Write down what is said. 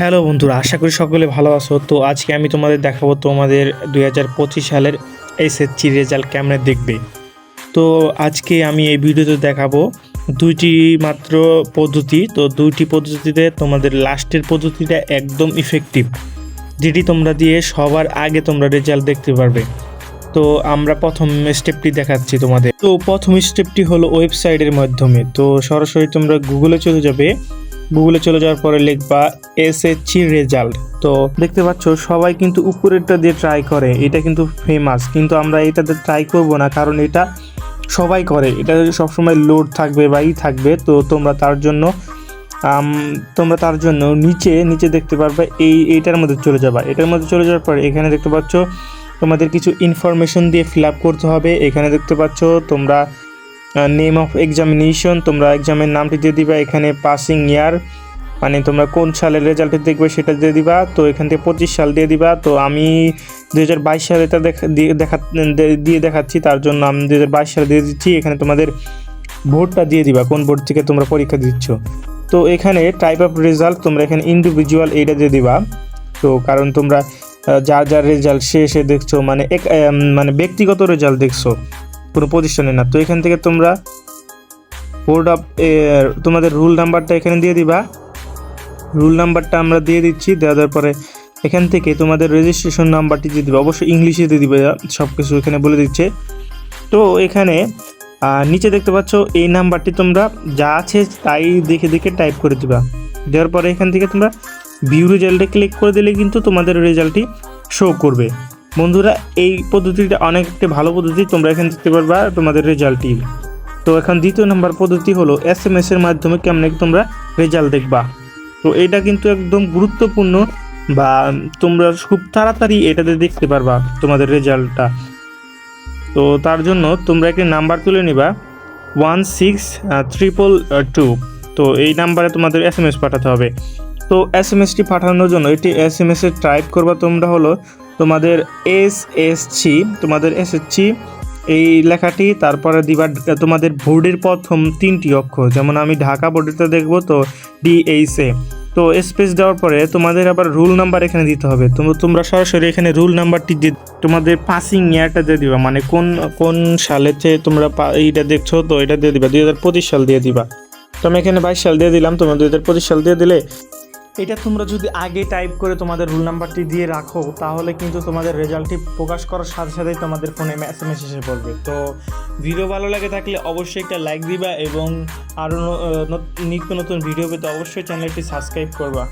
Hello বন্ধুরা, আশা করি সকলে ভালো আছো। তো আজকে আমি তোমাদের দেখাবো তোমাদের 2025 সালের এসএসসি রেজাল্ট কেমনে দেখবে। তো আজকে আমি এই ভিডিওতে দেখাবো দুইটি মাত্র পদ্ধতি। তো দুইটি পদ্ধতিতে তোমাদের লাস্টের পদ্ধতিটা একদম ইফেক্টিভ, যেটি তোমরা দিয়ে সবার আগে তোমরা রেজাল্ট দেখতে পারবে। তো আমরা প্রথম স্টেপটি দেখাচ্ছি তোমাদের। তো প্রথম স্টেপটি হলো ওয়েবসাইটের মাধ্যমে। তো সরাসরি তোমরা গুগলে চলে যাবে। গুগলে চলে যাওয়ার পরে লিখবা এসএসসি রেজাল্ট। তো দেখতে পাচ্ছ সবাই কিন্তু উপরেরটা দিয়ে ট্রাই করে, এটা কিন্তু ফেমাস, কিন্তু আমরা এটাতে ট্রাই করব না, কারণ এটা সবাই করে, এটা সবসময় লোড থাকবে বা থাকবে। তো তোমরা তার জন্য নিচে দেখতে পারবে এইটার মধ্যে চলে যাবা। এটার মধ্যে চলে যাওয়ার পরে এখানে দেখতে পাচ্ছ তোমাদের কিছু ইনফরমেশন দিয়ে ফিল আপ করতে হবে। এখানে দেখতে পাচ্ছ তোমরা নেম অফ এক্সামিনেশন, তোমরা এক্সামের নামটি দিয়ে দিবা। এখানে পাসিং ইয়ার মানে তোমরা কোন সালের রেজাল্টে দেখবে সেটা দিয়ে দিবা। তো এখান থেকে 25 সাল দিয়ে দিবা। তো আমি 2022 সালে এটা দিয়ে দেখাচ্ছি, তার জন্য আমি 2022 সালে দিয়ে দিচ্ছি। এখানে তোমাদের বোর্ডটা দিয়ে দিবা, কোন বোর্ড থেকে তোমরা পরীক্ষা দিচ্ছ। তো এখানে টাইপ অফ রেজাল্ট তোমরা এখানে ইন্ডিভিজুয়াল এইটা দিয়ে দিবা। তো কারণ তোমরা যার রেজাল্ট সে দেখছো, মানে ব্যক্তিগত রেজাল্ট দেখছো, কোনো প্রতিষ্ঠানে না। তো এখান থেকে তোমরা বোর্ড অফ তোমাদের রুল নাম্বারটা এখানে দিয়ে দিবা। রুল নাম্বারটা আমরা দিয়ে দিচ্ছি। দেওয়ার পরে এখান থেকে তোমাদের রেজিস্ট্রেশন নাম্বারটি দিয়ে দিবা, অবশ্যই ইংলিশে দিয়ে দিবে, সব কিছু এখানে বলে দিচ্ছে। তো এখানে নিচে দেখতে পাচ্ছ এই নাম্বারটি তোমরা যা আছে তাই দেখে টাইপ করে দিবা। দেওয়ার পরে এখান থেকে তোমরা ভিউ রেজাল্টে ক্লিক করে দিলে কিন্তু তোমাদের রেজাল্টটি শো করবে। বন্ধুরা, এই পদ্ধতিটা অনেক একটা ভালো পদ্ধতি, তোমরা এখানে দেখতে পারবা তোমাদের রেজাল্টটি। তো এখন দ্বিতীয় নাম্বার পদ্ধতি হলো SMS এর মাধ্যমে কেমনে তোমরা রেজাল্ট দেখবা। তো এটা কিন্তু একদম গুরুত্বপূর্ণ, বা তোমরা খুব তাড়াতাড়ি এটাতে দেখতে পারবা তোমাদের রেজাল্টটা। তো তার জন্য তোমরা একটি নাম্বার তুলে নিবা 16322। তো এই নাম্বারে তোমাদের SMS পাঠাতে হবে। তো SMSটি পাঠানোর জন্য এটি SMS এ টাইপ করবা তোমরা হলো তোমাদের SSC এই লেখাটি, তারপরে দিবা তোমাদের বোর্ডের প্রথম 3টি অক্ষর। যেমন আমি ঢাকা বোর্ডেরটা দেখবো, তো DHA। তো স্পেস দেওয়ার পরে তোমাদের আবার রুল নাম্বার এখানে দিতে হবে। তোমরা সরাসরি এখানে রুল নাম্বারটি দিয়ে তোমাদের পাসিং ইয়ারটা দিয়ে দিবা, মানে কোন সালেতে তোমরা এইটা দেখছো, তো এটা দিয়ে দিবা। 2025 সাল দিয়ে দিবা। তো আমি এখানে 22 সাল দিয়ে দিলাম, তোমরা 2025 সাল দিয়ে দিলে এটা তোমরা যদি আগে টাইপ করে তোমাদের রুল নাম্বারটি দিয়ে রাখো, তাহলে কিন্তু তোমাদের রেজাল্টটি প্রকাশ করার সাথে সাথেই তোমাদের ফোনে SMS এসে পড়বে। তো ভিডিও ভালো লাগে থাকলে অবশ্যই একটা লাইক দিবা, এবং আরও নিত্য নতুন ভিডিও পেতে অবশ্যই চ্যানেলটি সাবস্ক্রাইব করবা।